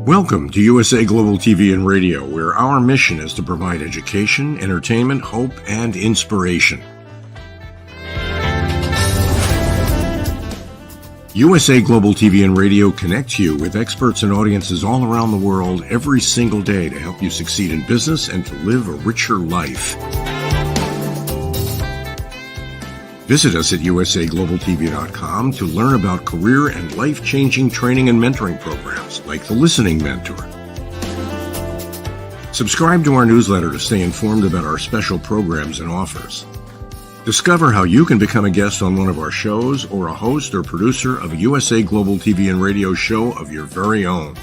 Welcome to USA Global TV and Radio, where our mission is to provide education, entertainment, hope, and inspiration. USA Global TV and Radio connects you with experts and audiences all around the world every single day to help you succeed in business and to live a richer life. Visit us at usaglobaltv.com to learn about career and life-changing training and mentoring programs like the Listening Mentor. Subscribe to our newsletter to stay informed about our special programs and offers. Discover how you can become a guest on one of our shows or a host or producer of a USA Global TV and Radio show of your very own.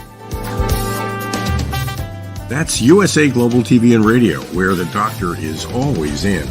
That's USA Global TV and Radio, where the doctor is always in.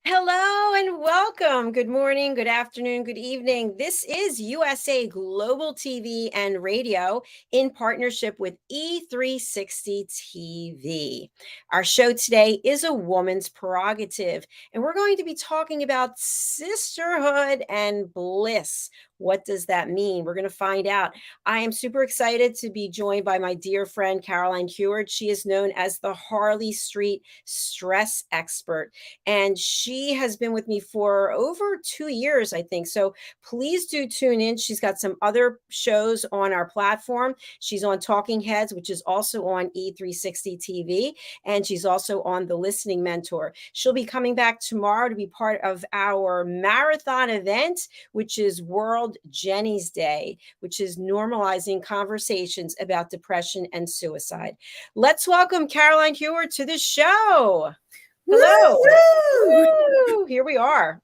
Hello and welcome. Good morning, good afternoon, good evening. This is USA Global TV and Radio in partnership with E360 TV. Our show today is a woman's prerogative, and we're going to be talking about sisterhood and bliss. What does that mean? We're going to find out. I am super excited to be joined by my dear friend, Caroline HEWARD. She is known as the Harley Street stress expert, and she has been with me for over 2 years, I think. So please do tune in. She's got some other shows on our platform. She's on Talking Heads, which is also on E360 TV, and she's also on The Listening Mentor. She'll be coming back tomorrow to be part of our marathon event, which is World Jenny's Day, which is normalizing conversations about depression and suicide. Let's welcome Caroline HEWARD to the show. Hello. Woo! Here we are.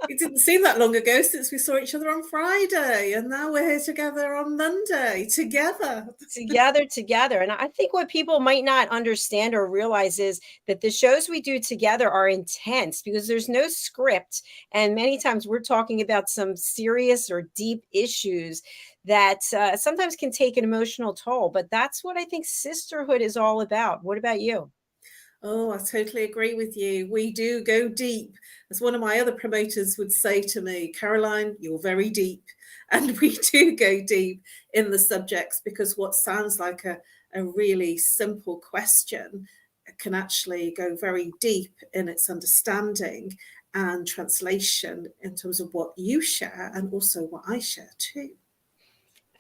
It didn't seem that long ago since we saw each other on Friday, and now we're here together on Monday, together. And I think what people might not understand or realize is that the shows we do together are intense because there's no script, and many times we're talking about some serious or deep issues that sometimes can take an emotional toll, but that's what I think sisterhood is all about. What about you? Oh, I totally agree with you. We do go deep. As one of my other promoters would say to me, Caroline, you're very deep. And we do go deep in the subjects because what sounds like a really simple question can actually go very deep in its understanding and translation in terms of what you share and also what I share too.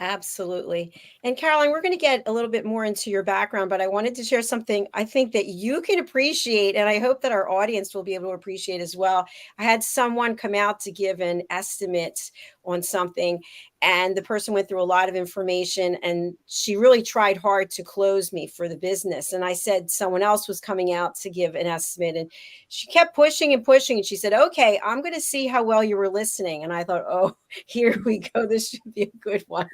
Absolutely. And Caroline, we're going to get a little bit more into your background, but I wanted to share something I think that you can appreciate, and I hope that our audience will be able to appreciate as well. I had someone come out to give an estimate on something, and the person went through a lot of information, and she really tried hard to close me for the business. And I said someone else was coming out to give an estimate, and she kept pushing and pushing, and she said, okay, I'm going to see how well you were listening. And I thought, oh, here we go. This should be a good one.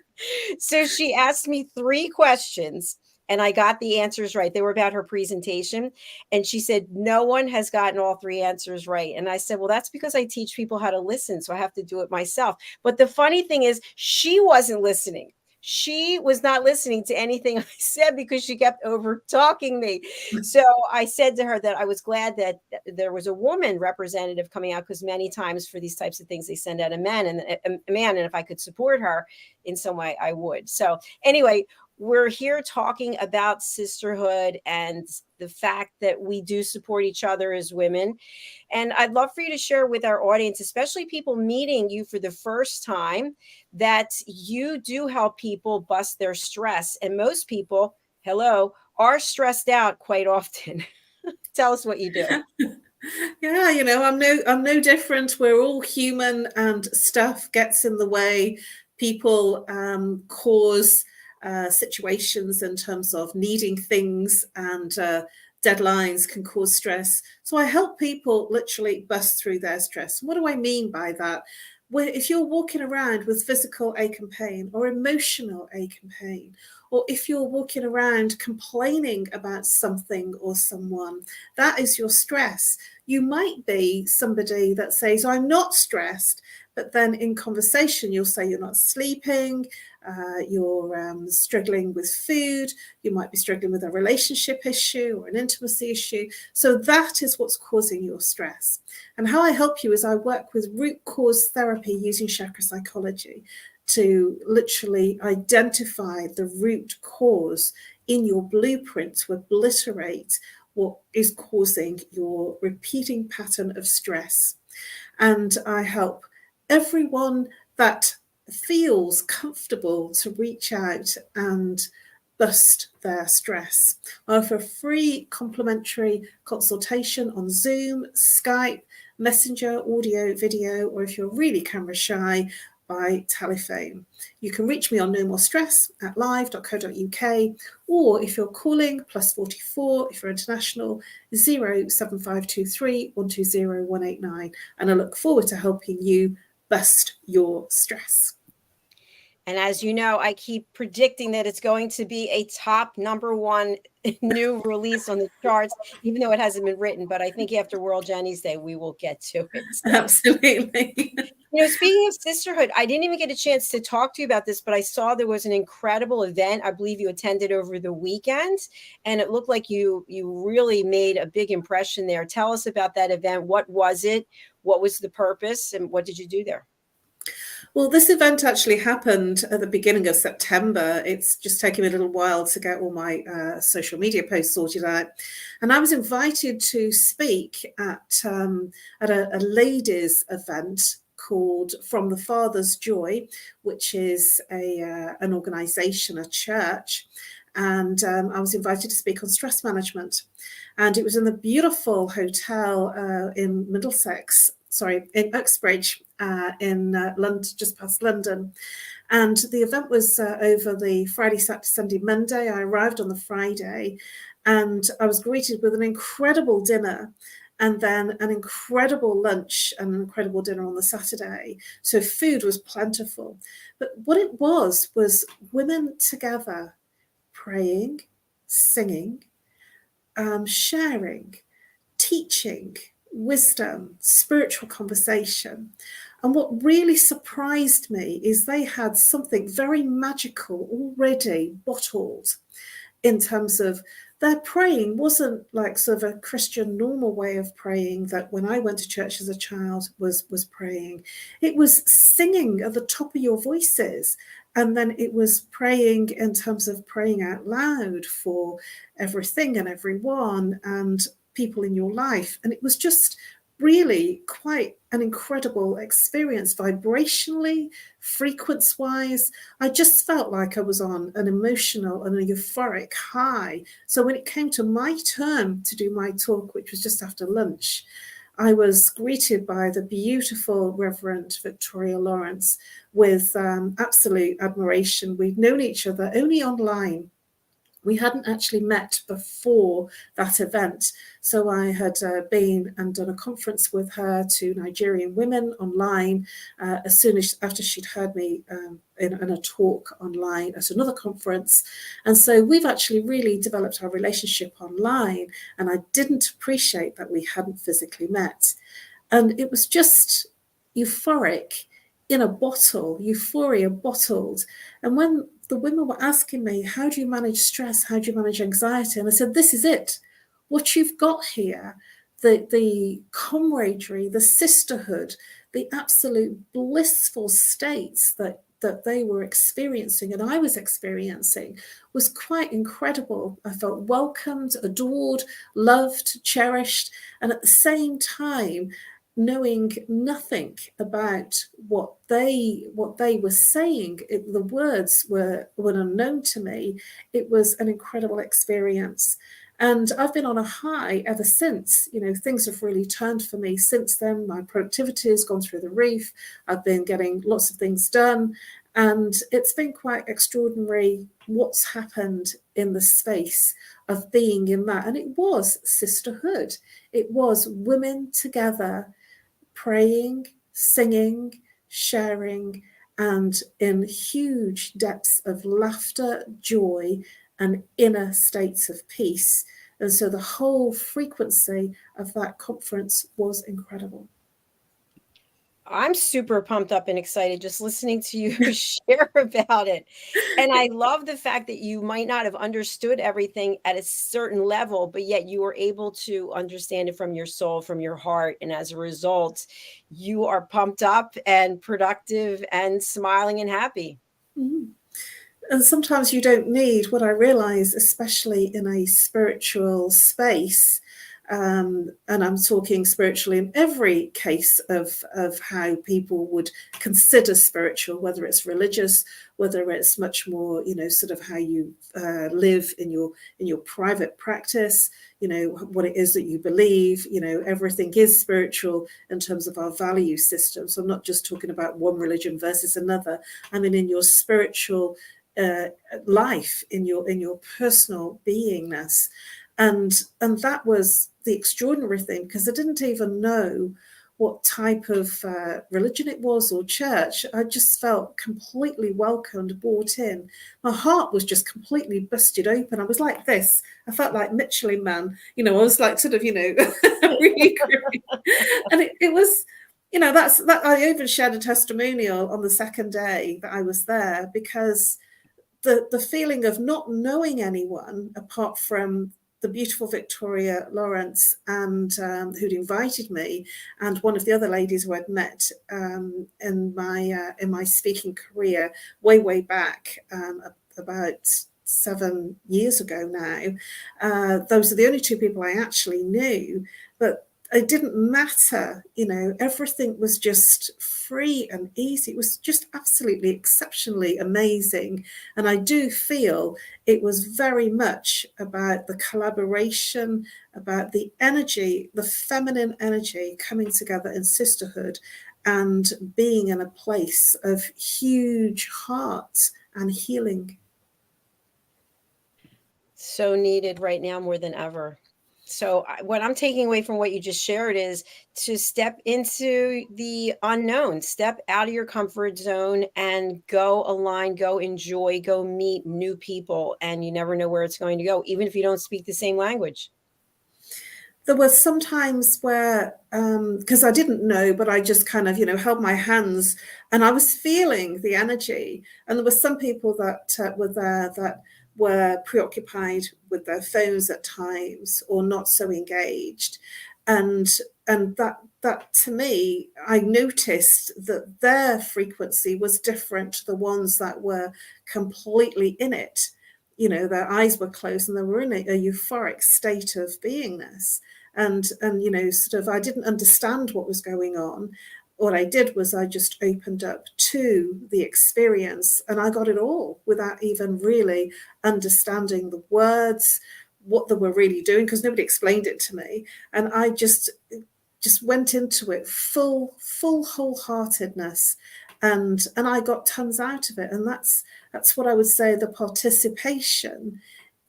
So she asked me 3 questions, and I got the answers right. They were about her presentation. And she said, no one has gotten all 3 answers right. And I said, well, that's because I teach people how to listen, so I have to do it myself. But the funny thing is, she wasn't listening. She was not listening to anything I said because she kept over talking me. So I said to her that I was glad that there was a woman representative coming out, because many times for these types of things, they send out a man, and if I could support her in some way, I would. So anyway, we're here talking about sisterhood and the fact that we do support each other as women. And I'd love for you to share with our audience, especially people meeting you for the first time, that you do help people bust their stress. And most people, are stressed out quite often. Tell us what you do. Yeah, you know, I'm no different. We're all human, and stuff gets in the way. People cause situations in terms of needing things, and deadlines can cause stress. So I help people literally bust through their stress. What do I mean by that? If you're walking around with physical ache and pain, or emotional ache and pain, or if you're walking around complaining about something or someone, that is your stress. You might be somebody that says, I'm not stressed, but then in conversation, you'll say you're not sleeping, you're struggling with food, you might be struggling with a relationship issue or an intimacy issue. So that is what's causing your stress. And how I help you is I work with root cause therapy using chakra psychology to literally identify the root cause in your blueprint, to obliterate what is causing your repeating pattern of stress. And I help everyone that feels comfortable to reach out and bust their stress. I offer a free complimentary consultation on Zoom, Skype, Messenger, audio, video, or if you're really camera shy, by telephone. You can reach me on No More Stress at live.co.uk, or if you're calling, +44, if you're international, 07523 120 189. And I look forward to helping you bust your stress. And as you know, I keep predicting that it's going to be a top #1 new release on the charts, even though it hasn't been written. But I think after World Jenny's Day, we will get to it. So. Absolutely. You know, speaking of sisterhood, I didn't even get a chance to talk to you about this, but I saw there was an incredible event. I believe you attended over the weekend, and it looked like you really made a big impression there. Tell us about that event. What was it? What was the purpose? And what did you do there? Well, this event actually happened at the beginning of September. It's just taken me a little while to get all my social media posts sorted out. And I was invited to speak at a ladies' event called From the Father's Joy, which is an organisation, a church. And I was invited to speak on stress management. And it was in the beautiful hotel in in Uxbridge, in London, just past London. And the event was over the Friday, Saturday, Sunday, Monday. I arrived on the Friday, and I was greeted with an incredible dinner, and then an incredible lunch and an incredible dinner on the Saturday. So food was plentiful. But what it was women together praying, singing, sharing, teaching, wisdom, spiritual conversation. And what really surprised me is they had something very magical already bottled in terms of their praying wasn't like sort of a Christian normal way of praying that when I went to church as a child was praying. It was singing at the top of your voices. And then it was praying in terms of praying out loud for everything and everyone and people in your life. And it was just really quite an incredible experience, vibrationally, frequency-wise. I just felt like I was on an emotional and a euphoric high. So when it came to my turn to do my talk, which was just after lunch, I was greeted by the beautiful Reverend Victoria Lawrence with absolute admiration. We'd known each other only online. We hadn't actually met before that event. So I had been and done a conference with her to Nigerian women online as soon as after she'd heard me in a talk online at another conference. And so we've actually really developed our relationship online. And I didn't appreciate that we hadn't physically met. And it was just euphoric in a bottle, euphoria bottled. And when the women were asking me, how do you manage stress? How do you manage anxiety? And I said, this is it. What you've got here, the camaraderie, the sisterhood, the absolute blissful states that they were experiencing and I was experiencing was quite incredible. I felt welcomed, adored, loved, cherished, and at the same time, knowing nothing about what they were saying, the words were unknown to me. It was an incredible experience. And I've been on a high ever since. You know, things have really turned for me since then. My productivity has gone through the roof. I've been getting lots of things done. And it's been quite extraordinary what's happened in the space of being in that. And it was sisterhood. It was women together, praying, singing, sharing, and in huge depths of laughter, joy, and inner states of peace. And so the whole frequency of that conference was incredible. I'm super pumped up and excited just listening to you share about it. And I love the fact that you might not have understood everything at a certain level, but yet you were able to understand it from your soul, from your heart. And as a result, you are pumped up and productive and smiling and happy. Mhm. And sometimes you don't need, what I realize, especially in a spiritual space, and I'm talking spiritually in every case of how people would consider spiritual, whether it's religious, whether it's much more, sort of how you live in your private practice, what it is that you believe, everything is spiritual in terms of our value system. So I'm not just talking about one religion versus another. I mean, in your spiritual life, in your personal beingness. And that was the extraordinary thing, because I didn't even know what type of religion it was or church. I just felt completely welcomed, brought in. My heart was just completely busted open. I was like this. I felt like Michelin Man. I was like sort of, really creepy. And it was, that I even shared a testimonial on the second day that I was there, because the feeling of not knowing anyone apart from the beautiful Victoria Lawrence and who'd invited me, and one of the other ladies who I'd met in my speaking career way back, about 7 years ago now. Those are the only two people I actually knew, but it didn't matter, everything was just free and easy. It was just absolutely exceptionally amazing. And I do feel it was very much about the collaboration, about the energy, the feminine energy coming together in sisterhood and being in a place of huge heart and healing. So needed right now more than ever. So what I'm taking away from what you just shared is to step into the unknown, step out of your comfort zone and go align, go enjoy, go meet new people. And you never know where it's going to go, even if you don't speak the same language. There were some times where, because I didn't know, but I just kind of, held my hands and I was feeling the energy. And there were some people that were there that were preoccupied with their phones at times or not so engaged. And that to me, I noticed that their frequency was different to the ones that were completely in it. Their eyes were closed and they were in a euphoric state of beingness. And sort of, I didn't understand what was going on. What I did was I just opened up to the experience and I got it all without even really understanding the words, what they were really doing, because nobody explained it to me. And I just went into it full wholeheartedness. And I got tons out of it. And that's what I would say, the participation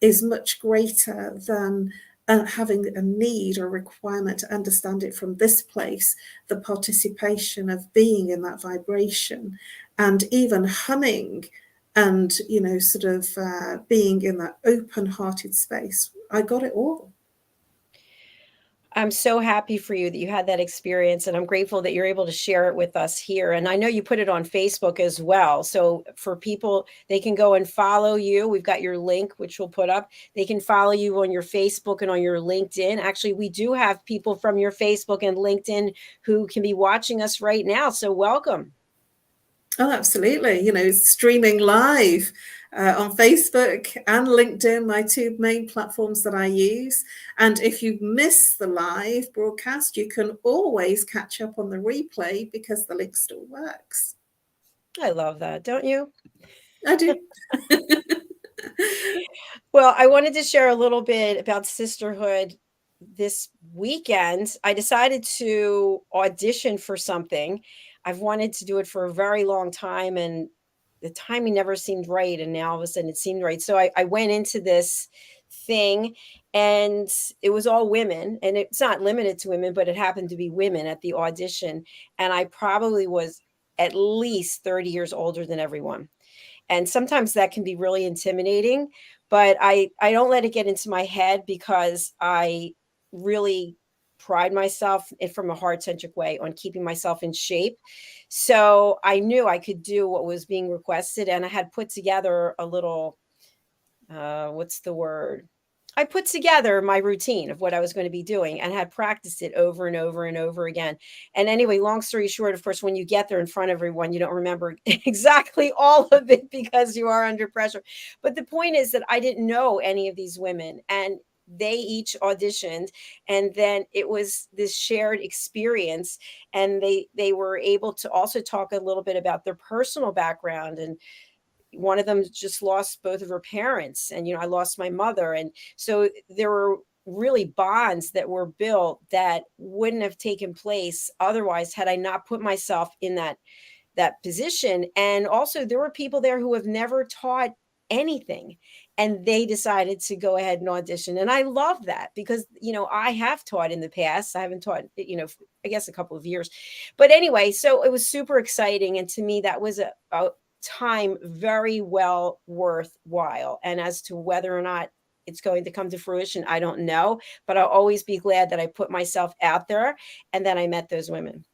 is much greater than having a need or requirement to understand it from this place. The participation of being in that vibration and even humming and, sort of being in that open-hearted space. I got it all. I'm so happy for you that you had that experience, and I'm grateful that you're able to share it with us here. And I know you put it on Facebook as well. So for people, they can go and follow you. We've got your link, which we'll put up. They can follow you on your Facebook and on your LinkedIn. Actually, we do have people from your Facebook and LinkedIn who can be watching us right now. So welcome. Oh, absolutely. Streaming live on Facebook and LinkedIn, my two main platforms that I use. And if you miss the live broadcast, you can always catch up on the replay because the link still works. I love that, don't you? I do. Well, I wanted to share a little bit about sisterhood. This weekend, I decided to audition for something. I've wanted to do it for a very long time, and the timing never seemed right. And now all of a sudden it seemed right. So I went into this thing, and it was all women, and it's not limited to women, but it happened to be women at the audition. And I probably was at least 30 years older than everyone. And sometimes that can be really intimidating, but I don't let it get into my head because I really pride myself from a heart-centric way on keeping myself in shape. So I knew I could do what was being requested. And I had put together a little, what's the word? I put together my routine of what I was going to be doing and had practiced it over and over and over again. And anyway, long story short, of course, when you get there in front of everyone, you don't remember exactly all of it because you are under pressure. But the point is that I didn't know any of these women, and they each auditioned, and then it was this shared experience, and they were able to also talk a little bit about their personal background. And one of them just lost both of her parents, and I lost my mother. And so there were really bonds that were built that wouldn't have taken place otherwise had I not put myself in that position. And also there were people there who have never taught anything, and they decided to go ahead and audition. And I love that because I have taught in the past. I haven't taught I guess a couple of years, but anyway, so it was super exciting. And to me, that was a time very well worthwhile. And as to whether or not it's going to come to fruition, I don't know, but I'll always be glad that I put myself out there and that I met those women.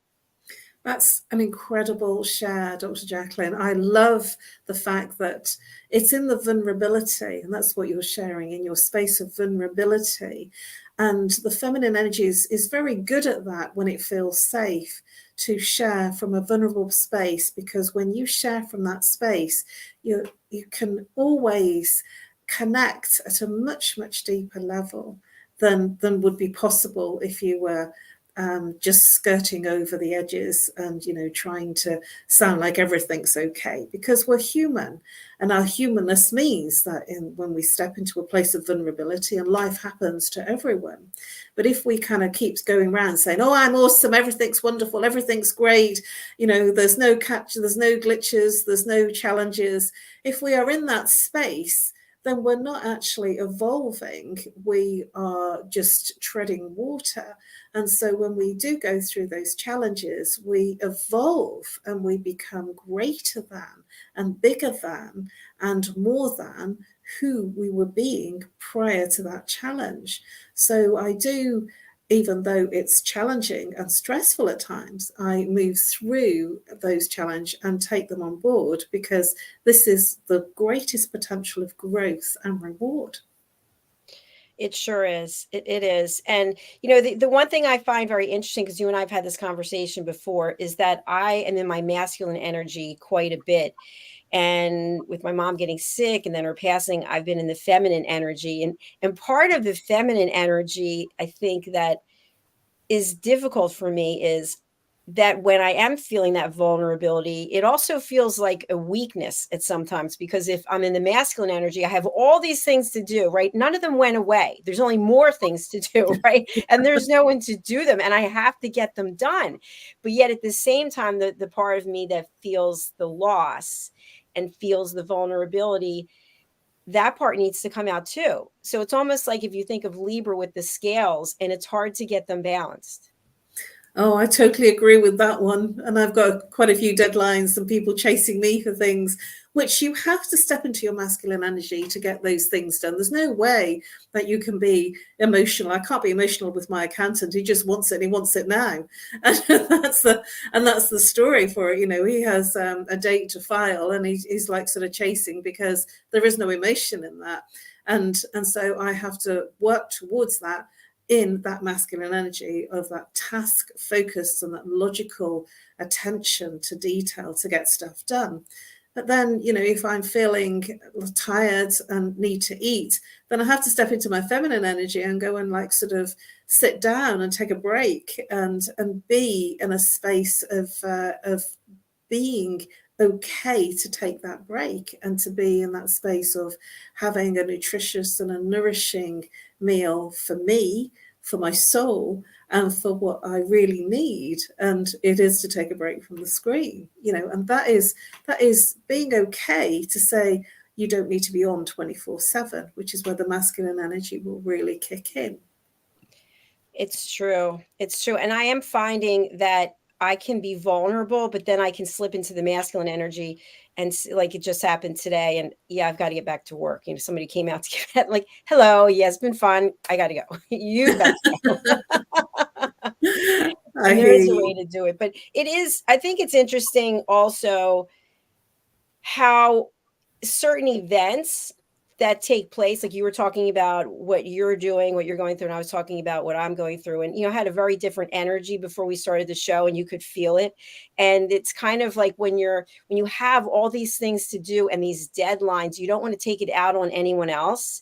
That's an incredible share, Dr. Jacalyn. I love the fact that it's in the vulnerability, and that's what you're sharing, in your space of vulnerability. And the feminine energy is very good at that when it feels safe to share from a vulnerable space, because when you share from that space, you can always connect at a much, much deeper level than would be possible if you were just skirting over the edges and, trying to sound like everything's okay, because we're human, and our humanness means that when we step into a place of vulnerability, and life happens to everyone. But if we kind of keep going around saying, oh, I'm awesome, everything's wonderful, everything's great, there's no catch, there's no glitches, there's no challenges. If we are in that space, then we're not actually evolving. We are just treading water. And so when we do go through those challenges, we evolve and we become greater than and bigger than and more than who we were being prior to that challenge. So I do, even though it's challenging and stressful at times, I move through those challenges and take them on board, because this is the greatest potential of growth and reward. It sure is. It is. And, the one thing I find very interesting, because you and I have had this conversation before, is that I am in my masculine energy quite a bit. And with my mom getting sick and then her passing, I've been in the feminine energy. And part of the feminine energy, I think, that is difficult for me is that when I am feeling that vulnerability, it also feels like a weakness at sometimes, because if I'm in the masculine energy, I have all these things to do, right? None of them went away. There's only more things to do, right? And there's no one to do them, and I have to get them done. But yet at the same time, the part of me that feels the loss and feels the vulnerability, that part needs to come out too. So it's almost like if you think of Libra with the scales, and it's hard to get them balanced. Oh, I totally agree with that one. And I've got quite a few deadlines and people chasing me for things, which you have to step into your masculine energy to get those things done. There's no way that you can be emotional. I can't be emotional with my accountant. He just wants it, and he wants it now. And that's the story for it. He has a date to file, and he's like sort of chasing, because there is no emotion in that. And so I have to work towards that, in that masculine energy of that task focus and that logical attention to detail to get stuff done. But then, if I'm feeling tired and need to eat, then I have to step into my feminine energy and go and sort of sit down and take a break and be in a space of being okay to take that break, and to be in that space of having a nutritious and a nourishing meal for me, for my soul, and for what I really need. And it is to take a break from the screen, and that is being okay to say you don't need to be on 24/7, which is where the masculine energy will really kick in. It's true. It's true. And I am finding that I can be vulnerable, but then I can slip into the masculine energy, and like it just happened today. And yeah, I've got to get back to work. Somebody came out to get hello. Yeah, it's been fun. I got to go. You got to go. And there is a way to do it. But I think it's interesting also how certain events that take place, like you were talking about what you're doing, what you're going through, and I was talking about what I'm going through, and had a very different energy before we started the show, and you could feel it. And it's kind of like when you have all these things to do and these deadlines, you don't want to take it out on anyone else.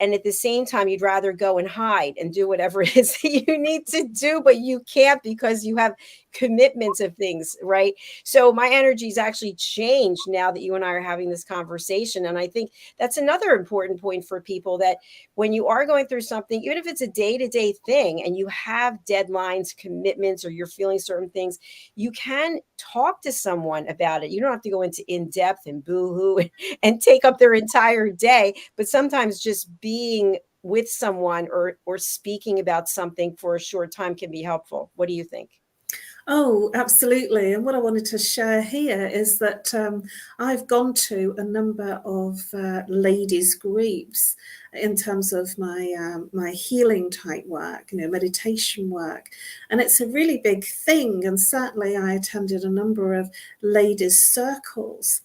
And at the same time, you'd rather go and hide and do whatever it is that you need to do, but you can't because you have commitments of things, right? So my energy's actually changed now that you and I are having this conversation. And I think that's another important point for people, that when you are going through something, even if it's a day-to-day thing and you have deadlines, commitments, or you're feeling certain things, you can talk to someone about it. You don't have to go into in-depth and boo-hoo and take up their entire day, but sometimes just being with someone or speaking about something for a short time can be helpful. What do you think? Oh, absolutely. And what I wanted to share here is that I've gone to a number of ladies groups in terms of my healing type work, meditation work. And it's a really big thing. And certainly I attended a number of ladies circles.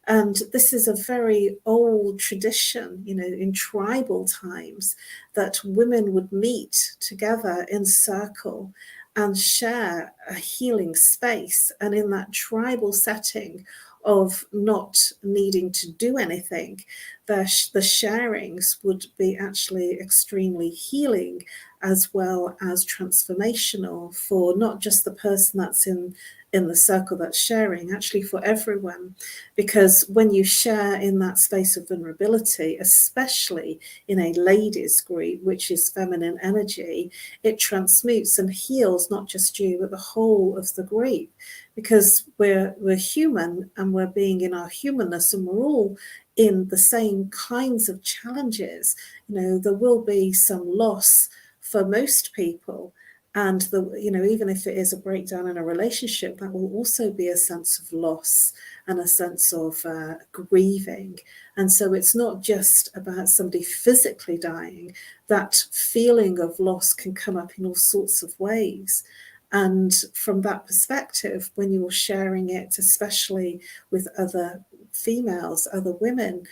And this is a very old tradition, in tribal times, that women would meet together in circle and share a healing space. And in that tribal setting of not needing to do anything, the sharings would be actually extremely healing as well as transformational for not just the person that's in the circle that's sharing, actually for everyone. Because when you share in that space of vulnerability, especially in a ladies group, which is feminine energy, it transmutes and heals not just you, but the whole of the group. Because we're human, and we're being in our humanness, and we're all in the same kinds of challenges. There will be some loss for most people. And even if it is a breakdown in a relationship, that will also be a sense of loss and a sense of grieving. And so it's not just about somebody physically dying. That feeling of loss can come up in all sorts of ways. And from that perspective, when you're sharing it, especially with other females, other women,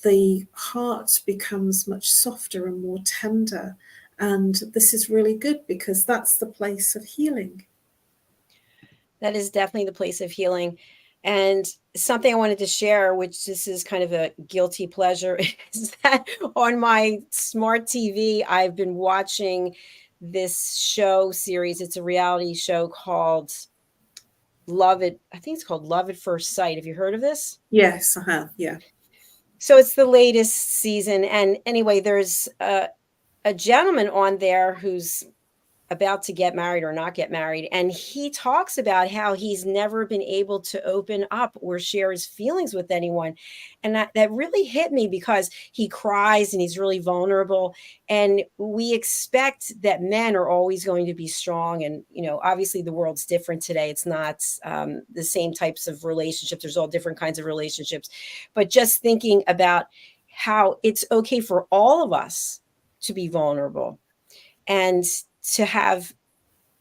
the heart becomes much softer and more tender. And this is really good because that's the place of healing. That is definitely the place of healing. And something I wanted to share, which this is kind of a guilty pleasure, is that on my smart TV, I've been watching this show series. It's a reality show called I think it's called Love at First Sight. Have you heard of this? Yes, I have. Yeah. So it's the latest season. And anyway, there's a gentleman on there who's about to get married or not get married. And he talks about how he's never been able to open up or share his feelings with anyone. And that really hit me, because he cries and he's really vulnerable. And we expect that men are always going to be strong. And, obviously the world's different today. It's not the same types of relationships. There's all different kinds of relationships. But just thinking about how it's okay for all of us to be vulnerable and to have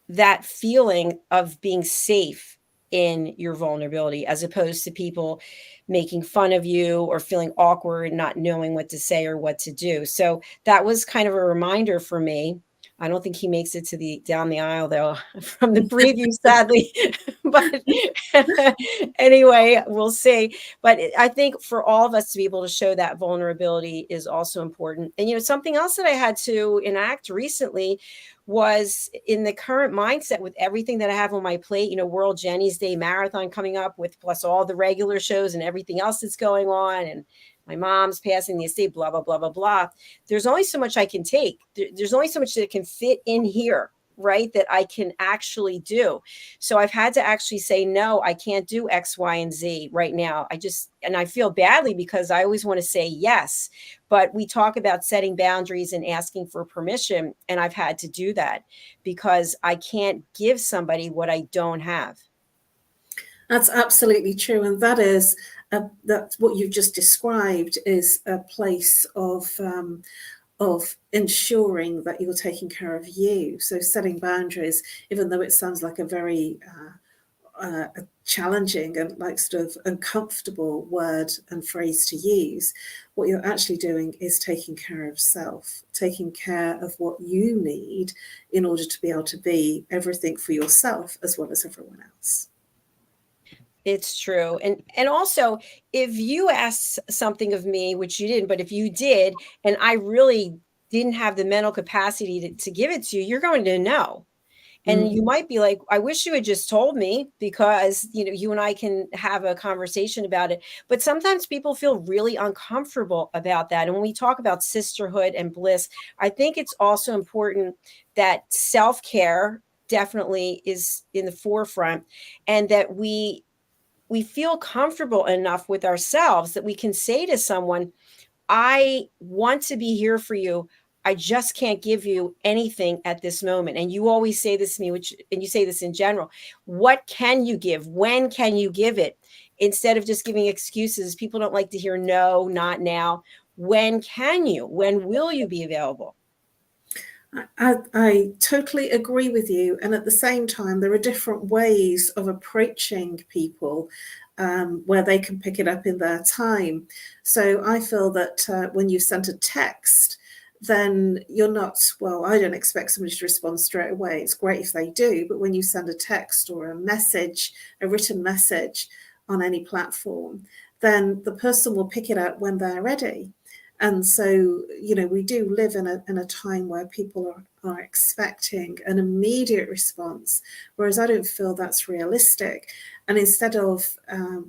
that feeling of being safe in your vulnerability, as opposed to people making fun of you or feeling awkward, not knowing what to say or what to do. So that was kind of a reminder for me. I don't think he makes it to down the aisle though from the preview, sadly. But anyway, we'll see. But I think for all of us to be able to show that vulnerability is also important. And something else that I had to enact recently was, in the current mindset with everything that I have on my plate, World Jenny's Day Marathon coming up, with plus all the regular shows and everything else that's going on, and my mom's passing the estate, blah, blah, blah, blah, blah. There's only so much I can take. There's only so much that can fit in here, right, that I can actually do. So I've had to actually say, no, I can't do X, Y, and Z right now. And I feel badly because I always want to say yes, but we talk about setting boundaries and asking for permission. And I've had to do that because I can't give somebody what I don't have. That's absolutely true. And that's what you've just described, is a place of of ensuring that you're taking care of you. So setting boundaries, even though it sounds like a very challenging and like sort of uncomfortable word and phrase to use, what you're actually doing is taking care of self, taking care of what you need in order to be able to be everything for yourself as well as everyone else. It's true. And also, if you asked something of me, which you didn't, but if you did, and I really didn't have the mental capacity to give it to you, you're going to know. And you might be like, I wish you had just told me, because, you know, you and I can have a conversation about it. But sometimes people feel really uncomfortable about that. And when we talk about sisterhood and bliss, I think it's also important that self-care definitely is in the forefront, and that we feel comfortable enough with ourselves that we can say to someone, I want to be here for you. I just can't give you anything at this moment. And you always say this to me, and you say this in general. What can you give? When can you give it? Instead of just giving excuses, people don't like to hear no, not now. When can you? When will you be available? I totally agree with you. And at the same time, there are different ways of approaching people where they can pick it up in their time. So I feel that when you send a text, then you're not, well, I don't expect somebody to respond straight away. It's great if they do. But when you send a text or a message, a written message on any platform, then the person will pick it up when they're ready. And so, you know, we do live in a time where people are expecting an immediate response, whereas I don't feel that's realistic. And instead of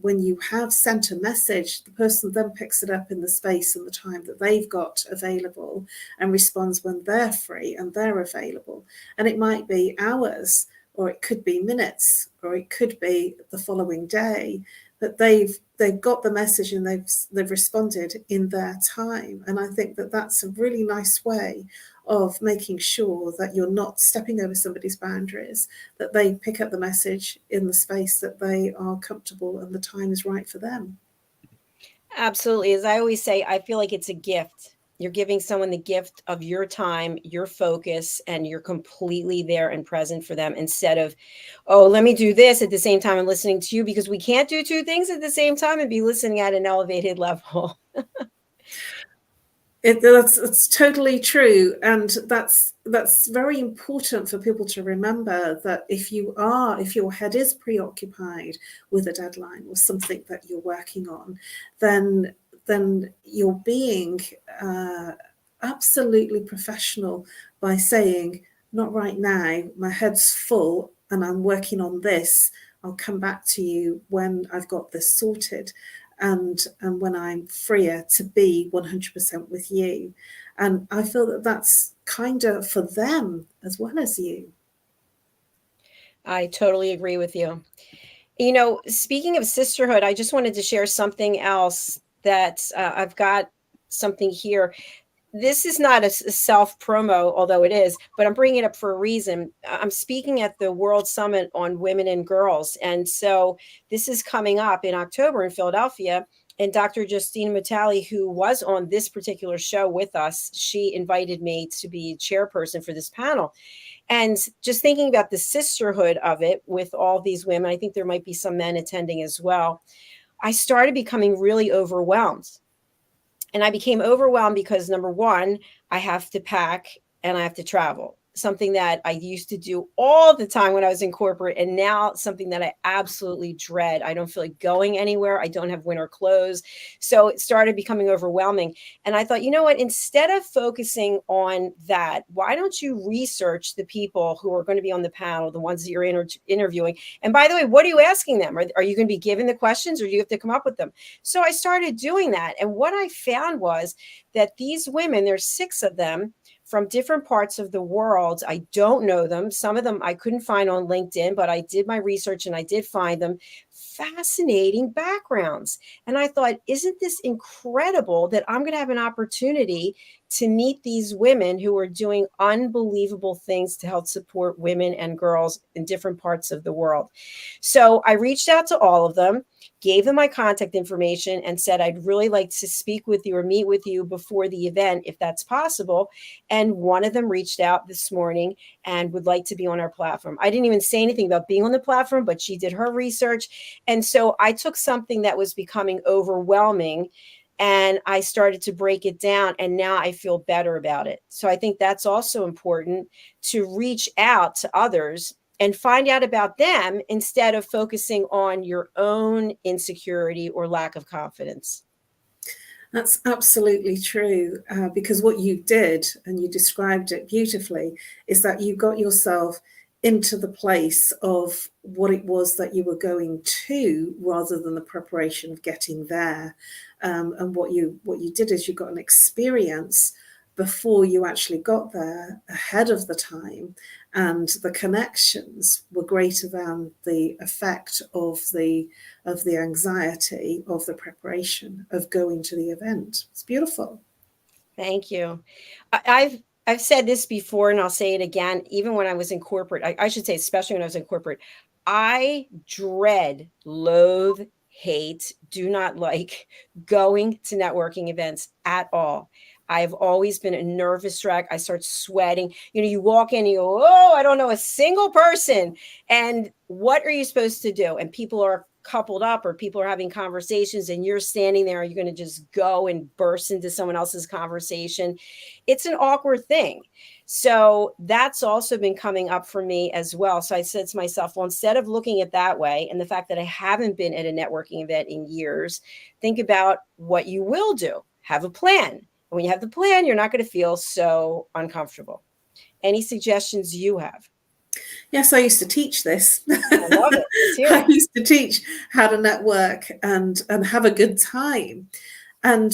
when you have sent a message, the person then picks it up in the space and the time that they've got available and responds when they're free and they're available. And it might be hours, or it could be minutes, or it could be the following day. But they've got the message and they've responded in their time. And I think that that's a really nice way of making sure that you're not stepping over somebody's boundaries, that they pick up the message in the space that they are comfortable and the time is right for them. Absolutely. As I always say, I feel like it's a gift. You're giving someone the gift of your time, your focus, and you're completely there and present for them, instead of, oh, let me do this at the same time I'm listening to you, because we can't do two things at the same time and be listening at an elevated level. It's totally true. And that's very important for people to remember, that if your head is preoccupied with a deadline or something that you're working on, then you're being absolutely professional by saying, not right now, my head's full and I'm working on this. I'll come back to you when I've got this sorted, and when I'm freer to be 100% with you. And I feel that that's kind of for them as well as you. I totally agree with you. You know, speaking of sisterhood, I just wanted to share something else that I've got something here. This is not a self promo, although it is, but I'm bringing it up for a reason. I'm speaking at the World Summit on Women and Girls. And so this is coming up in October in Philadelphia. And Dr. Justina Matali, who was on this particular show with us, she invited me to be chairperson for this panel. And just thinking about the sisterhood of it with all these women, I think there might be some men attending as well. I started becoming really overwhelmed. And I became overwhelmed because, number one, I have to pack and I have to travel, something that I used to do all the time when I was in corporate, and now something that I absolutely dread. I don't feel like going anywhere. I don't have winter clothes. So it started becoming overwhelming. And I thought, you know what, instead of focusing on that, why don't you research the people who are going to be on the panel, the ones that you're interviewing? And by the way, what are you asking them? Are you going to be given the questions, or do you have to come up with them? So I started doing that. And what I found was that these women, there's 6 of them, from different parts of the world. I don't know them. Some of them I couldn't find on LinkedIn, but I did my research and I did find them. Fascinating backgrounds. And I thought, isn't this incredible that I'm going to have an opportunity to meet these women who are doing unbelievable things to help support women and girls in different parts of the world. So I reached out to all of them, gave them my contact information, and said, I'd really like to speak with you or meet with you before the event, if that's possible. And one of them reached out this morning and would like to be on our platform. I didn't even say anything about being on the platform, but she did her research. And so I took something that was becoming overwhelming and I started to break it down, and now I feel better about it. So I think that's also important, to reach out to others and find out about them instead of focusing on your own insecurity or lack of confidence. That's absolutely true, because what you did, and you described it beautifully, is that you got yourself into the place of what it was that you were going to, rather than the preparation of getting there. And what you did is you got an experience before you actually got there, ahead of the time, and the connections were greater than the effect of the anxiety of the preparation of going to the event. It's beautiful. Thank you. I've said this before, and I'll say it again. Even when I was in corporate, I should say, especially when I was in corporate, I dread, loathe, hate, do not like going to networking events at all. I've always been a nervous wreck. I start sweating. You know, you walk in and you go, oh, I don't know a single person. And what are you supposed to do? And people are coupled up, or people are having conversations, and you're standing there. Are you going to just go and burst into someone else's conversation? It's an awkward thing. So that's also been coming up for me as well. So I said to myself, well, instead of looking at that way, and the fact that I haven't been at a networking event in years, think about what you will do. Have a plan. And when you have the plan, you're not going to feel so uncomfortable. Any suggestions you have? Yes, I used to teach this. I love it. I used to teach how to network and have a good time. And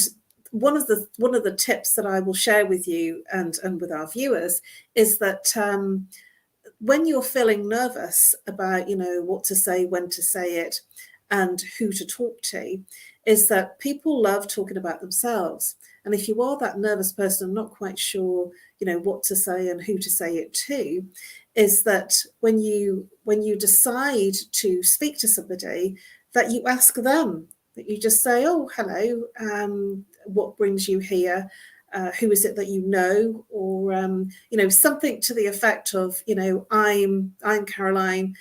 one of the tips that I will share with you and with our viewers is that when you're feeling nervous about, you know, what to say, when to say it, and who to talk to, is that people love talking about themselves. And if you are that nervous person, not quite sure, you know, what to say and who to say it to, is that when you decide to speak to somebody, that you ask them, that you just say, oh, hello, what brings you here? Who is it that you know? Or, you know, something to the effect of, you know, I'm Caroline,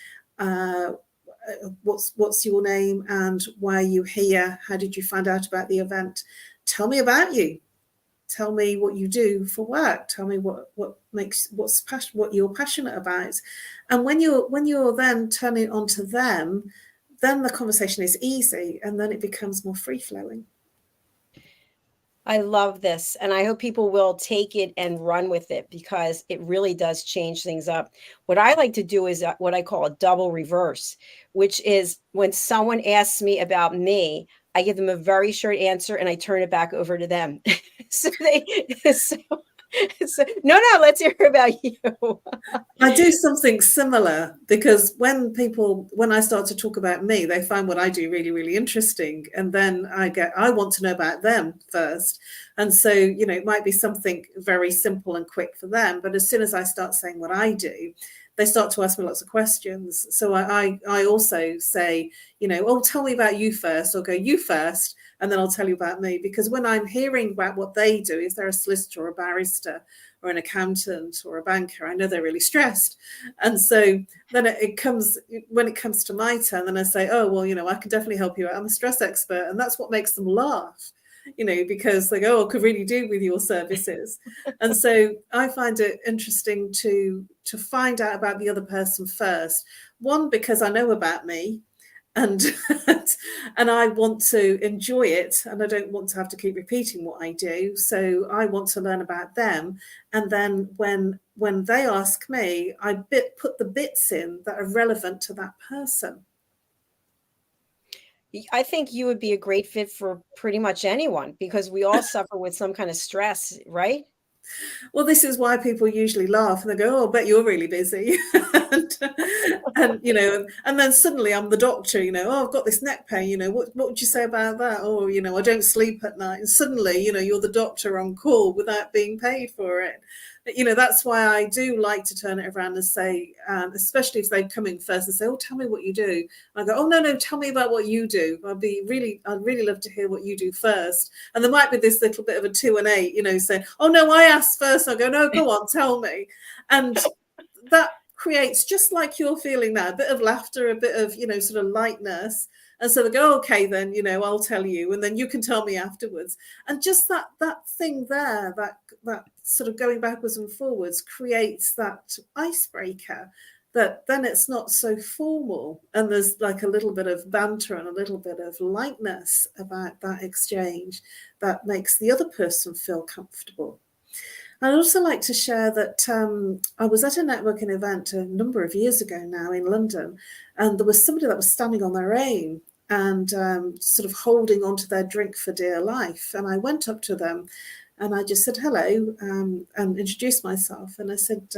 what's your name and why are you here? How did you find out about the event? Tell me about you. Tell me what you do for work. Tell me what you're passionate about. And when you're then turning it on to them, then the conversation is easy, and then it becomes more free flowing. I love this, and I hope people will take it and run with it, because it really does change things up. What I like to do is what I call a double reverse, which is when someone asks me about me, I give them a very short answer and I turn it back over to them. No, let's hear about you. I do something similar, because when I start to talk about me, they find what I do really, really interesting. And then I want to know about them first. And so, you know, it might be something very simple and quick for them. But as soon as I start saying what I do, they start to ask me lots of questions. So I also say, you know, oh, tell me about you first, or go you first, and then I'll tell you about me. Because when I'm hearing about what they do, if they're a solicitor or a barrister or an accountant or a banker, I know they're really stressed. And so then when it comes to my turn, then I say, oh, well, you know, I can definitely help you out. I'm a stress expert. And that's what makes them laugh, you know, because they go, oh, I could really do with your services. And so I find it interesting to find out about the other person first. One, because I know about me, and I want to enjoy it, and I don't want to have to keep repeating what I do. So I want to learn about them. And then when they ask me, I put the bits in that are relevant to that person. I think you would be a great fit for pretty much anyone, because we all suffer with some kind of stress, right? Well, this is why people usually laugh and they go, oh, I bet you're really busy. And, you know, and then suddenly I'm the doctor, you know, oh, I've got this neck pain, you know, what would you say about that? Or, you know, I don't sleep at night. And suddenly, you know, you're the doctor on call without being paid for it. But, you know, that's why I do like to turn it around and say, especially if they come in first and say, oh, tell me what you do. And I go, oh, no, tell me about what you do. I'd really love to hear what you do first. And there might be this little bit of a 2 and 8, you know, saying, oh, no, I asked first. I go, no, go on, tell me. And that creates, just like you're feeling now, a bit of laughter, a bit of, you know, sort of lightness. And so they go, okay, then, you know, I'll tell you, and then you can tell me afterwards. And just that thing there, that sort of going backwards and forwards creates that icebreaker, that then it's not so formal, and there's like a little bit of banter and a little bit of lightness about that exchange that makes the other person feel comfortable. I'd also like to share that I was at a networking event a number of years ago now in London, and there was somebody that was standing on their own and sort of holding onto their drink for dear life. And I went up to them and I just said hello and introduced myself. And I said,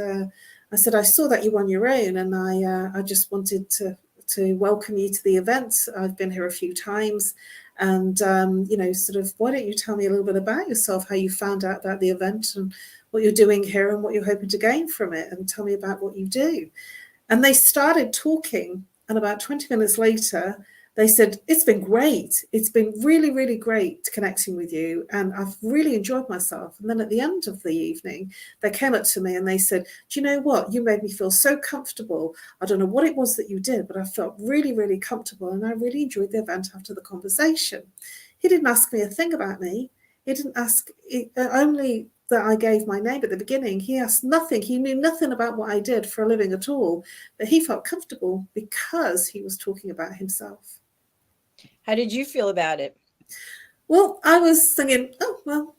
I saw that you were on your own, and I just wanted to welcome you to the event. I've been here a few times. And, you know, sort of, why don't you tell me a little bit about yourself, how you found out about the event and what you're doing here and what you're hoping to gain from it, and tell me about what you do. And they started talking, and about 20 minutes later, they said, it's been great. It's been really, really great connecting with you. And I've really enjoyed myself. And then at the end of the evening, they came up to me and they said, do you know what? You made me feel so comfortable. I don't know what it was that you did, but I felt really, really comfortable. And I really enjoyed the event after the conversation. He didn't ask me a thing about me. He didn't ask only that I gave my name at the beginning. He asked nothing. He knew nothing about what I did for a living at all. But he felt comfortable because he was talking about himself. How did you feel about it? Well, I was thinking, oh, well,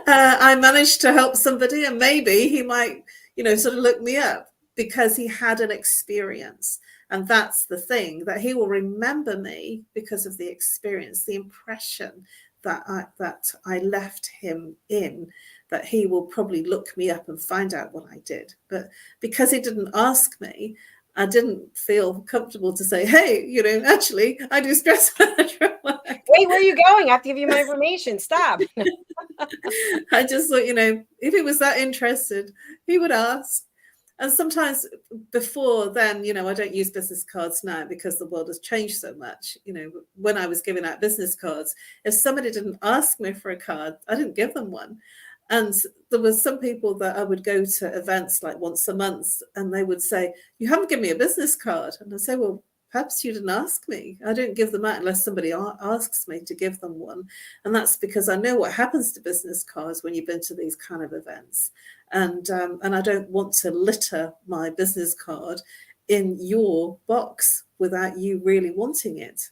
I managed to help somebody, and maybe he might, you know, sort of look me up because he had an experience. And that's the thing, that he will remember me because of the experience, the impression that I left him in, that he will probably look me up and find out what I did. But because he didn't ask me, I didn't feel comfortable to say, hey, you know, actually, I do stress management work. Wait, where are you going? I have to give you my information. Stop. I just thought, you know, if he was that interested, he would ask. And sometimes before then, you know, I don't use business cards now because the world has changed so much. You know, when I was giving out business cards, if somebody didn't ask me for a card, I didn't give them one. And there was some people that I would go to events like once a month, and they would say, you haven't given me a business card. And I say, well, perhaps you didn't ask me. I don't give them out unless somebody asks me to give them one. And that's because I know what happens to business cards when you've been to these kind of events. And I don't want to litter my business card in your box without you really wanting it.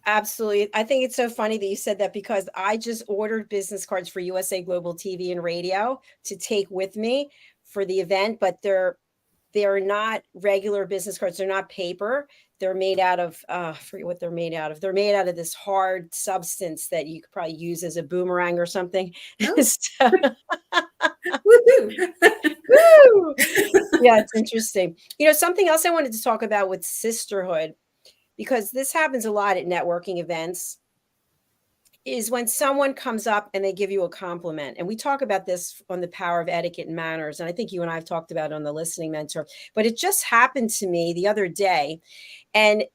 Absolutely. I think it's so funny that you said that, because I just ordered business cards for USA Global TV and Radio to take with me for the event, but they're not regular business cards. They're not paper. They're made out of, I forget what they're made out of. They're made out of this hard substance that you could probably use as a boomerang or something. Oh. So, Woo-hoo. woo! Yeah, it's interesting. You know, something else I wanted to talk about with sisterhood, because this happens a lot at networking events, is when someone comes up and they give you a compliment. And we talk about this on the power of etiquette and manners. And I think you and I have talked about it on the Listening Mentor, but it just happened to me the other day. And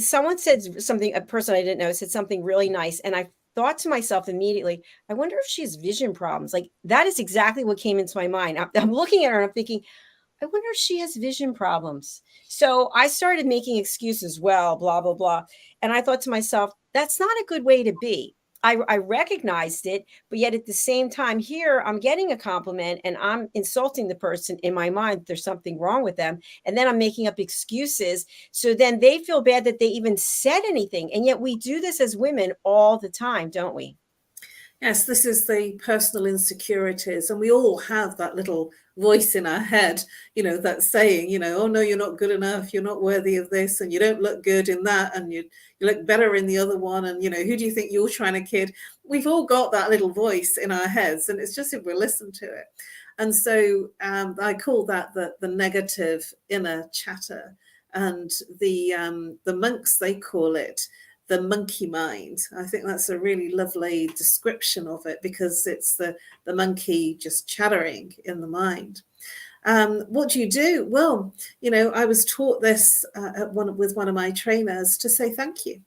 someone said something, a person I didn't know said something really nice. And I thought to myself immediately, I wonder if she has vision problems. Like, that is exactly what came into my mind. I'm looking at her and I'm thinking, I wonder if she has vision problems. So I started making excuses. Well, blah, blah, blah. And I thought to myself, that's not a good way to be. I recognized it, but yet at the same time here, I'm getting a compliment and I'm insulting the person in my mind. There's something wrong with them. And then I'm making up excuses. So then they feel bad that they even said anything. And yet we do this as women all the time, don't we? Yes, this is the personal insecurities, and we all have that little voice in our head, you know, that's saying, you know, oh no, you're not good enough, you're not worthy of this, and you don't look good in that, and you look better in the other one, and you know, who do you think you're trying to kid? We've all got that little voice in our heads, and it's just if we listen to it. And so I call that the negative inner chatter. And the monks, they call it the monkey mind. I think that's a really lovely description of it, because it's the monkey just chattering in the mind. What do you do? Well, you know, I was taught this with one of my trainers, to say thank you.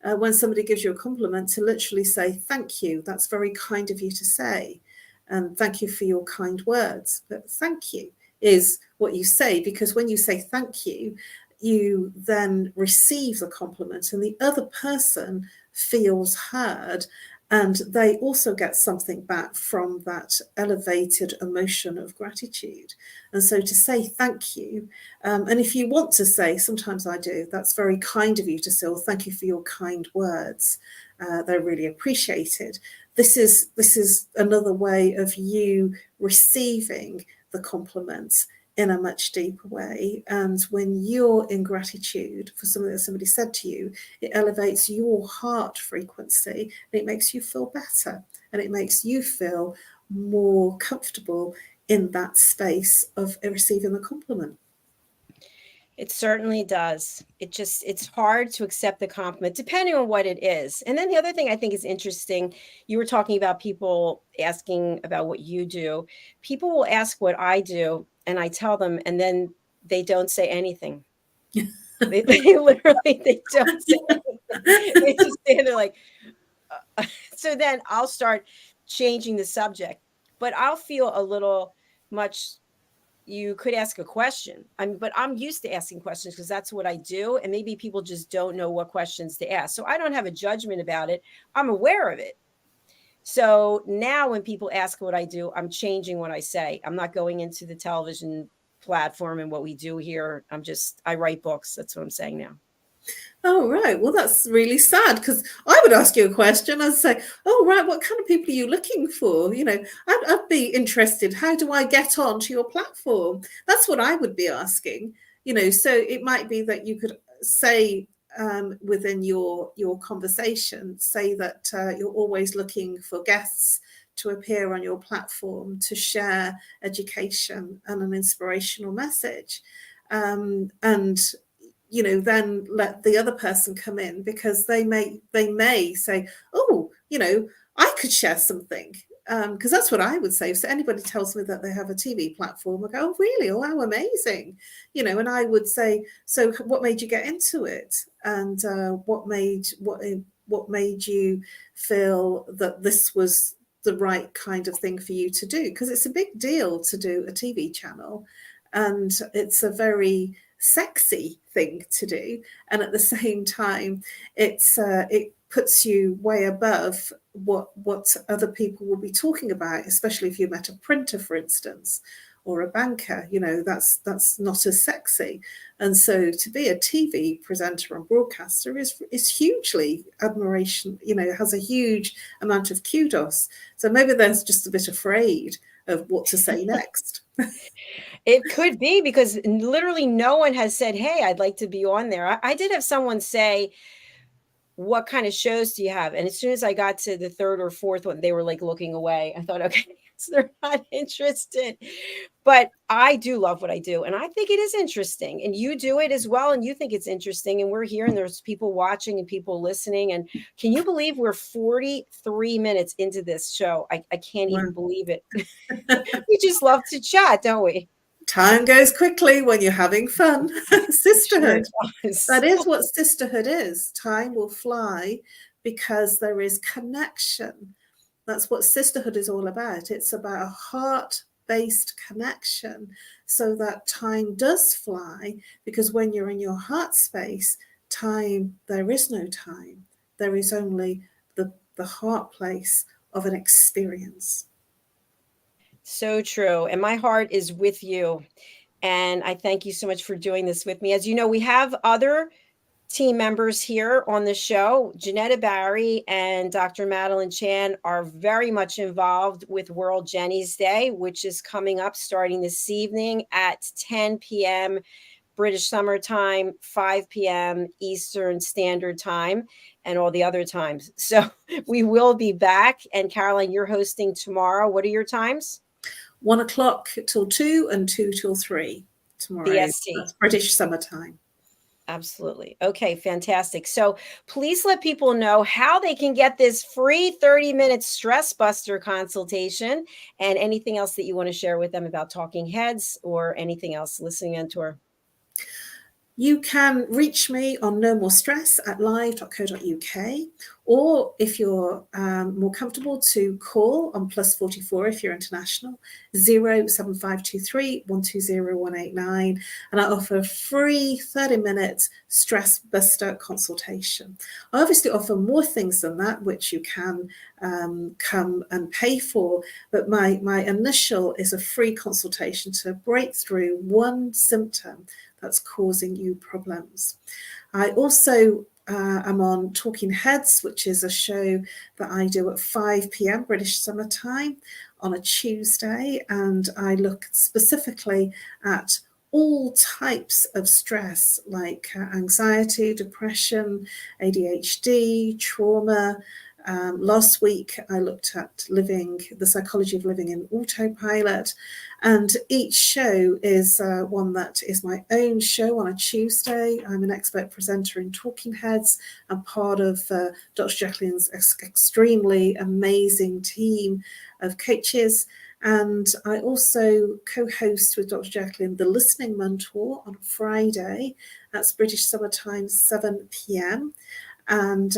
When somebody gives you a compliment, to literally say thank you. That's very kind of you to say. And thank you for your kind words. But thank you is what you say, because when you say thank you, you then receive the compliment, and the other person feels heard, and they also get something back from that elevated emotion of gratitude. And so to say thank you, and if you want to say, sometimes I do, that's very kind of you to say, well, thank you for your kind words. They're really appreciated. This is another way of you receiving the compliments in a much deeper way. And when you're in gratitude for something that somebody said to you, it elevates your heart frequency, and it makes you feel better, and it makes you feel more comfortable in that space of receiving the compliment. It certainly does. It's hard to accept the compliment depending on what it is. And then the other thing I think is interesting, you were talking about people asking about what you do. People will ask what I do, and I tell them, and then they don't say anything. They literally, they don't say anything. They just stand there like, so then I'll start changing the subject, but I'll feel a little much. You could ask a question. But I'm used to asking questions because that's what I do. And maybe people just don't know what questions to ask. So I don't have a judgment about it. I'm aware of it. So now when people ask what I do, I'm changing what I say. I'm not going into the television platform and what we do here. I write books. That's what I'm saying now. Oh, right. Well, that's really sad, because I would ask you a question. I'd say, oh, right, what kind of people are you looking for? You know, I'd be interested. How do I get onto your platform? That's what I would be asking. You know, so it might be that you could say within your conversation, say that you're always looking for guests to appear on your platform to share education and an inspirational message. And you know, then let the other person come in, because they may say, oh, you know, I could share something, because that's what I would say. So anybody tells me that they have a TV platform, I go, oh, really? Oh, how amazing. You know, and I would say, so what made you get into it? And what made you feel that this was the right kind of thing for you to do? Because it's a big deal to do a TV channel, and it's a very sexy thing to do, and at the same time it puts you way above what other people will be talking about, especially if you met a printer, for instance, or a banker. You know, that's not as sexy. And so to be a TV presenter and broadcaster is hugely admiration, you know, has a huge amount of kudos. So maybe they're just a bit afraid of what to say next. It could be, because literally no one has said, hey, I'd like to be on there. I did have someone say, what kind of shows do you have? And as soon as I got to the third or fourth one, they were like looking away. I thought, okay, so they're not interested. But I do love what I do. And I think it is interesting. And you do it as well. And you think it's interesting. And we're here, and there's people watching and people listening. And can you believe we're 43 minutes into this show? I can't even believe it. We just love to chat, don't we? Time goes quickly when you're having fun. Sisterhood. Sure. That is what sisterhood is. Time will fly because there is connection. That's what sisterhood is all about. It's about a heart-based connection, so that time does fly, because when you're in your heart space, there is no time. There is only the heart place of an experience. So true. And my heart is with you. And I thank you so much for doing this with me. As you know, we have other team members here on the show. Jenetta Barry and Dr. Madalene Chan are very much involved with World Jenny's Day, which is coming up starting this evening at 10 p.m. British Summer Time, 5 p.m. Eastern Standard Time, and all the other times. So we will be back. And Caroline, you're hosting tomorrow. What are your times? 1 o'clock till 2 and 2 till 3 tomorrow. BST. That's British summertime. Absolutely. Okay, fantastic. So please let people know how they can get this free 30-minute stress buster consultation and anything else that you want to share with them about talking heads or anything else, listening mentor. You can reach me on nomorestress@live.co.uk, or if you're more comfortable, to call on +44 if you're international, 07523 120 189, and I offer a free 30-minute stress buster consultation. I obviously offer more things than that, which you can come and pay for, but my initial is a free consultation to break through one symptom that's causing you problems. I also am on Talking Heads, which is a show that I do at 5 p.m. British summertime on a Tuesday, and I look specifically at all types of stress like anxiety, depression, ADHD, trauma. Last week, I looked at the psychology of living in autopilot, and each show is one that is my own show on a Tuesday. I'm an expert presenter in Talking Heads and part of Dr. Jacalyn's extremely amazing team of coaches. And I also co-host with Dr. Jacalyn The Listening Mentor on Friday. That's British summertime, 7 p.m. And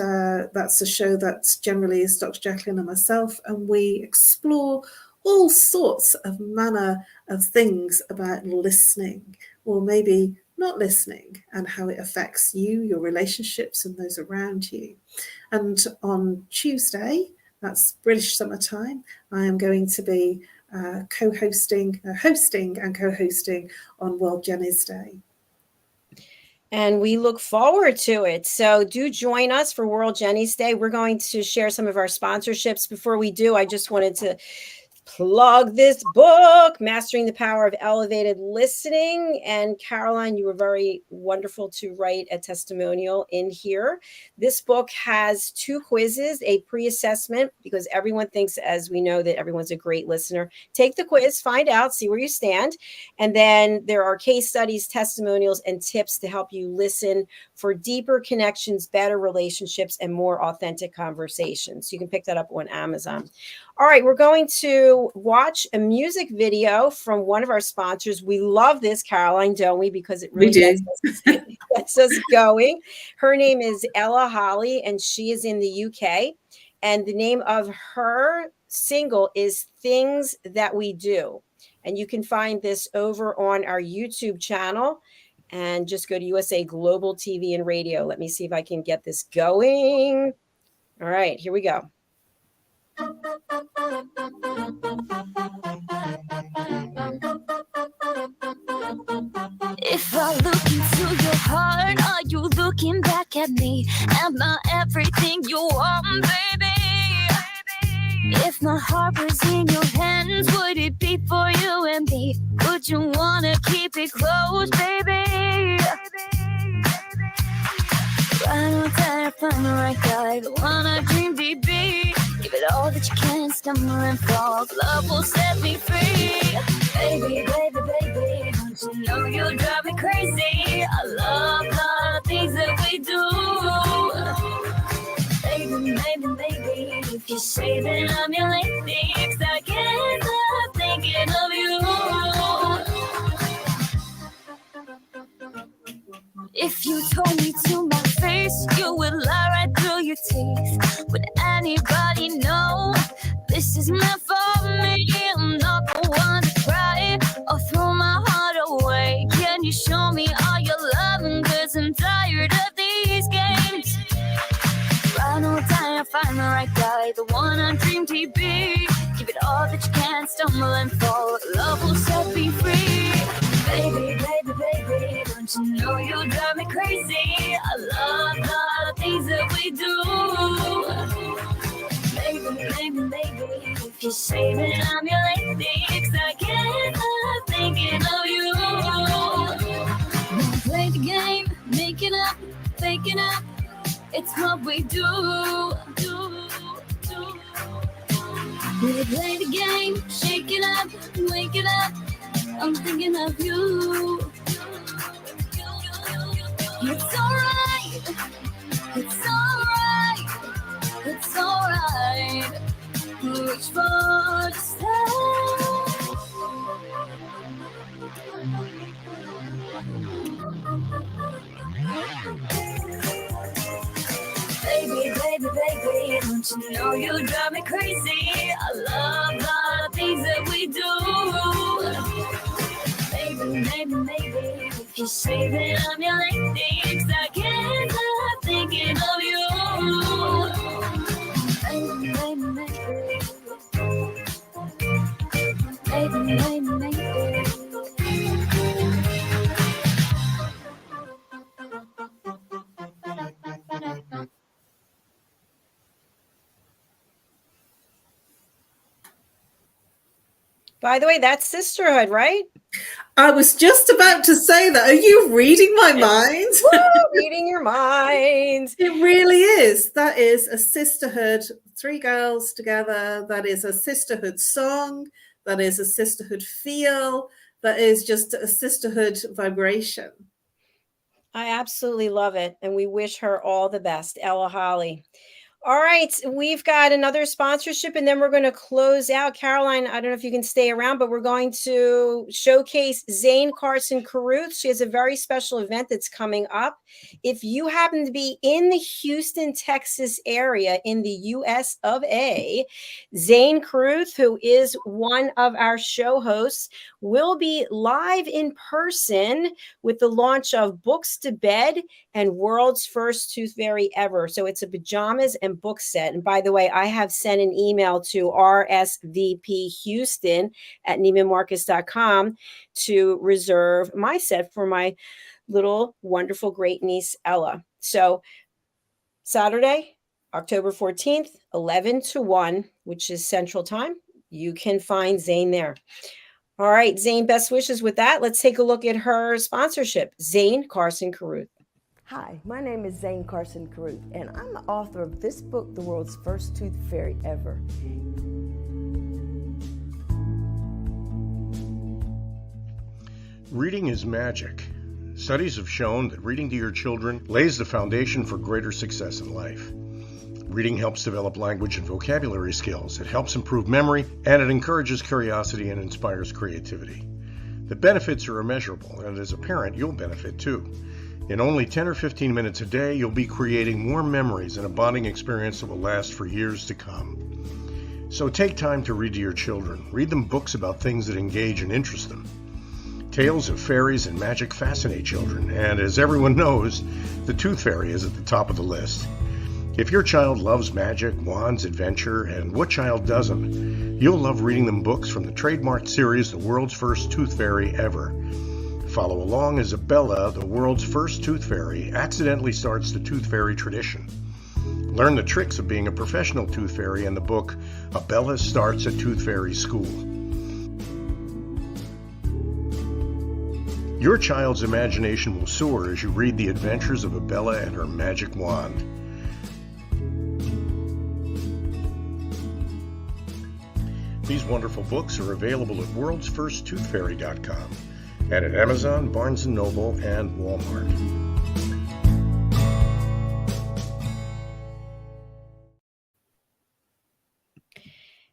that's a show that generally is Dr. Jacalyn and myself, and we explore all sorts of manner of things about listening, or maybe not listening, and how it affects you, your relationships, and those around you. And on Tuesday, that's British summertime, I am going to be hosting and co-hosting on World Jenny's Day. And we look forward to it. So do join us for World Jenny's Day. We're going to share some of our sponsorships. Before we do, I just wanted to plug this book, Mastering the Power of Elevated Listening. And Caroline, you were very wonderful to write a testimonial in here. This book has 2 quizzes, a pre-assessment, because everyone thinks, as we know, that everyone's a great listener. Take the quiz, find out, see where you stand. And then there are case studies, testimonials, and tips to help you listen for deeper connections, better relationships, and more authentic conversations. You can pick that up on Amazon. All right, we're going to watch a music video from one of our sponsors. We love this, Caroline, don't we? Because it really gets us going. Her name is Ella Holly, and she is in the UK. And the name of her single is Things That We Do. And you can find this over on our YouTube channel. And just go to USA Global TV and Radio. Let me see if I can get this going. All right, here we go. If I look into your heart, are you looking back at me? Am I everything you want, baby? If my heart was in your hands, would it be for you and me? Would you wanna keep it close, baby? Right on time, find the right guy, the one I dreamed he'd be. Give it all that you can, stumble and fall. Love will set me free. Baby, baby, baby, don't you know you drive me crazy? I love the things that we do. Baby, baby, baby, if you say that I'm your lady, 'cause I can't stop thinking of you. If you told me to my face, you would lie right through your teeth. Would anybody know this is meant for me? I'm not the one to cry or throw my heart away. Can you show me all your loving? 'Cause I'm tired of these games. Right on time, I find the right guy, the one I dreamed he'd be. Give it all that you can, stumble and fall. Love will set me free. Baby, baby, baby, don't you know you drive me crazy? I love the things that we do. Baby, baby, baby, if you say that I'm your lady, 'cause I can't stop thinking of you. Wanna play the game, make it up, fake it up. It's what we do. We play the game, shake it up, wake it up. I'm thinking of you. It's alright, it's alright, it's alright. Reach for the stars. Baby, baby, baby, don't you know you drive me crazy? I love all the things that we do. Maybe, maybe, maybe, if you say that I'm your lady, 'cause I can't stop thinking of you. Maybe, maybe, maybe, maybe, maybe, maybe. By the way, that's Sisterhood, right? I was just about to say that. Are you reading my mind? Woo, reading your mind. It really is. That is a sisterhood, 3 girls together. That is a sisterhood song. That is a sisterhood feel. That is just a sisterhood vibration. I absolutely love it. And we wish her all the best, Ella Holly. All right, we've got another sponsorship, and then we're going to close out. Caroline, I don't know if you can stay around, but we're going to showcase Zane Carson Carruth. She has a very special event that's coming up. If you happen to be in the Houston, Texas area in the US of A, Zane Carruth, who is one of our show hosts, will be live in person with the launch of Books to Bed and World's First Tooth Fairy Ever. So it's a pajamas and book set. And by the way, I have sent an email to rsvphouston@neimanmarcus.com to reserve my set for my little wonderful great niece, Ella. So Saturday, October 14th, 11 to 1, which is Central Time. You can find Zane there. All right, Zane, best wishes with that. Let's take a look at her sponsorship, Zane Carson Carruth. Hi, my name is Zane Carson Carruth, and I'm the author of this book, The World's First Tooth Fairy Ever. Reading is magic. Studies have shown that reading to your children lays the foundation for greater success in life. Reading helps develop language and vocabulary skills. It helps improve memory, and it encourages curiosity and inspires creativity. The benefits are immeasurable, and as a parent, you'll benefit too. In only 10 or 15 minutes a day, you'll be creating more memories and a bonding experience that will last for years to come. So take time to read to your children. Read them books about things that engage and interest them. Tales of fairies and magic fascinate children, and as everyone knows, the Tooth Fairy is at the top of the list. If your child loves magic, wands, adventure, and what child doesn't, you'll love reading them books from the trademarked series, The World's First Tooth Fairy Ever. Follow along as Bella, the world's first tooth fairy, accidentally starts the tooth fairy tradition. Learn the tricks of being a professional tooth fairy in the book, Bella Starts a Tooth Fairy School. Your child's imagination will soar as you read the adventures of Bella and her magic wand. These wonderful books are available at worldsfirsttoothfairy.com and at Amazon, Barnes & Noble, and Walmart.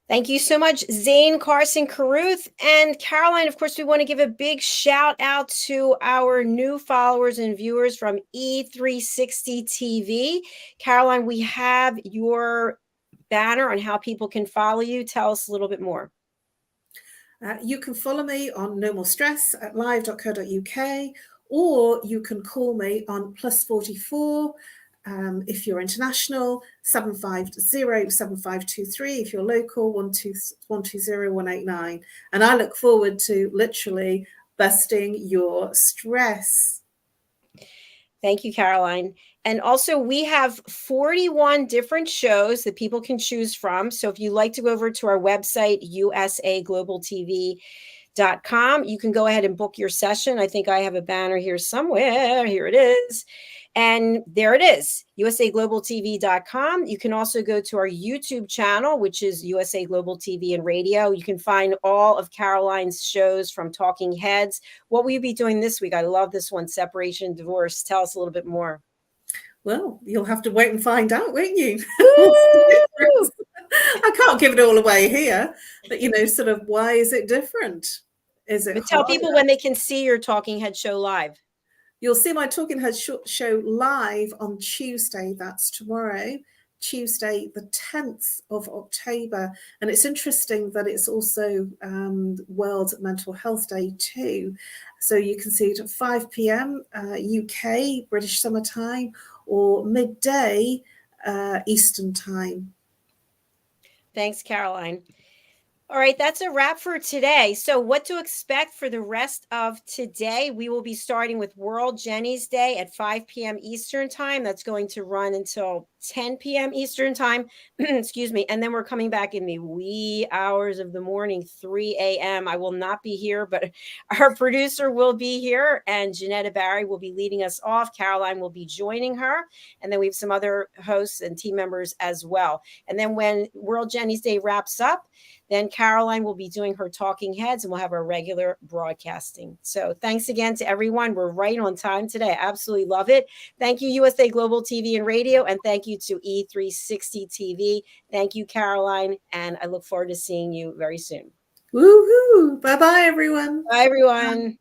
Thank you so much, Zane Carson Carruth. And Caroline, of course, we want to give a big shout out to our new followers and viewers from E360 TV. Caroline, we have your banner on how people can follow you. Tell us a little bit more. You can follow me on No More Stress at live.co.uk, or you can call me on +44 if you're international, 750-7523 if you're local, 120-189. And I look forward to literally busting your stress. Thank you, Caroline. And also, we have 41 different shows that people can choose from. So if you like to go over to our website, usaglobaltv.com, you can go ahead and book your session. I think I have a banner here somewhere. Here it is. And there it is, usaglobaltv.com. You can also go to our YouTube channel, which is USA Global TV and Radio. You can find all of Caroline's shows from Talking Heads. What will you be doing this week? I love this one, Separation, Divorce. Tell us a little bit more. Well, you'll have to wait and find out, won't you? I can't give it all away here, but sort of why is it different? Is it? But tell people when they can see your Talking Head show live. You'll see my Talking Head show live on Tuesday. That's tomorrow, Tuesday, the 10th of October. And it's interesting that it's also World Mental Health Day too. So you can see it at 5 p.m. UK, British Summer Time, or midday Eastern Time. Thanks, Caroline. All right, that's a wrap for today. So what to expect for the rest of today? We will be starting with World Jenny's Day at 5 p.m. Eastern Time. That's going to run until 10 p.m. Eastern Time. Excuse me. And then we're coming back in the wee hours of the morning, 3 a.m. I will not be here, but our producer will be here, and Janetta Barry will be leading us off. Caroline will be joining her. And then we have some other hosts and team members as well. And then when World Jenny's Day wraps up, then Caroline will be doing her Talking Heads, and we'll have our regular broadcasting. So thanks again to everyone. We're right on time today. I absolutely love it. Thank you, USA Global TV and Radio, and thank you to E360 TV. Thank you, Caroline, and I look forward to seeing you very soon. Woohoo! Bye-bye, everyone. Bye, everyone.